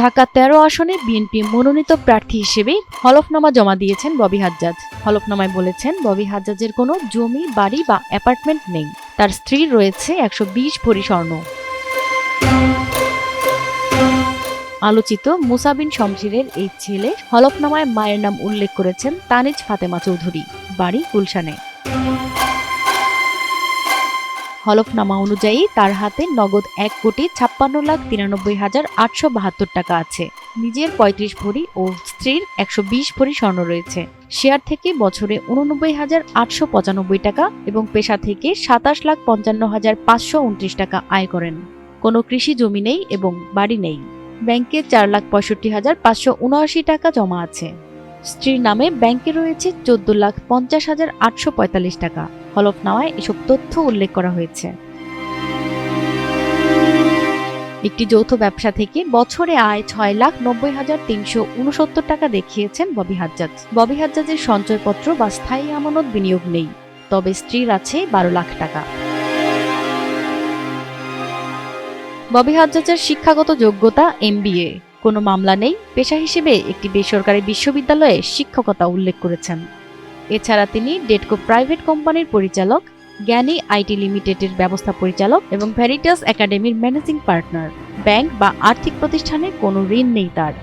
ঢাকা ১৩ আসনে বিএনপি মনোনীত প্রার্থী হিসেবে হলফনামা জমা দিয়েছেন ববি হাজ্জাজ। হলফনামায় বলেছেন, ববি হাজ্জাজের কোনো জমি, বাড়ি বা অ্যাপার্টমেন্ট নেই। তার স্ত্রীর রয়েছে ১২০ ভরি স্বর্ণ। আলোচিত মুসা বিন শমসেরের এই ছেলে হলফনামায় মায়ের নাম উল্লেখ করেছেন তানিজ ফাতেমা চৌধুরী, বাড়ি গুলশানে। হলফনামা অনুযায়ী তার হাতে নগদ ১,৫৬,৯৩,৮৭২ টাকা আছে। নিজের ৩৫ ভরি ও স্ত্রীর ১২০ ভরি স্বর্ণ রয়েছে। শেয়ার থেকে বছরে ৮৯,৮৯৫ টাকা এবং পেশা থেকে ২৭,৫৫,৫২৯ টাকা আয় করেন। কোনো কৃষি জমি নেই এবং বাড়ি নেই। ব্যাংকে ৪,৬৫,৫৭৯ টাকা জমা আছে। স্ত্রীর নামে ব্যাংকে রয়েছে ১৪,৫০,৮৪৫ টাকা। হলফনামায় এসব তথ্য উল্লেখ করা হয়েছে। একটি যৌথ ব্যবসা থেকে বছরে আয় ৬,৯০,৩৬৯ টাকা দেখিয়েছেন ববি হাজ্জাজ। ববি হাজ্জাজের সঞ্চয়পত্র বা স্থায়ী আমানত বিনিয়োগ নেই, তবে স্ত্রীর আছে ১২ লাখ টাকা। ববি হাজ্জাজের শিক্ষাগত যোগ্যতা MBA। কোনো মামলা নেই। পেশা হিসেবে একটি বেসরকারি বিশ্ববিদ্যালয়ে শিক্ষকতা উল্লেখ করেছেন। এছাড়া তিনি ডেটকো প্রাইভেট কোম্পানির পরিচালক, জ্ঞানী আইটি লিমিটেডের ব্যবস্থা পরিচালক এবং ভ্যারিটাস একাডেমির ম্যানেজিং পার্টনার। ব্যাংক বা আর্থিক প্রতিষ্ঠানে কোনো ঋণ নেই তার।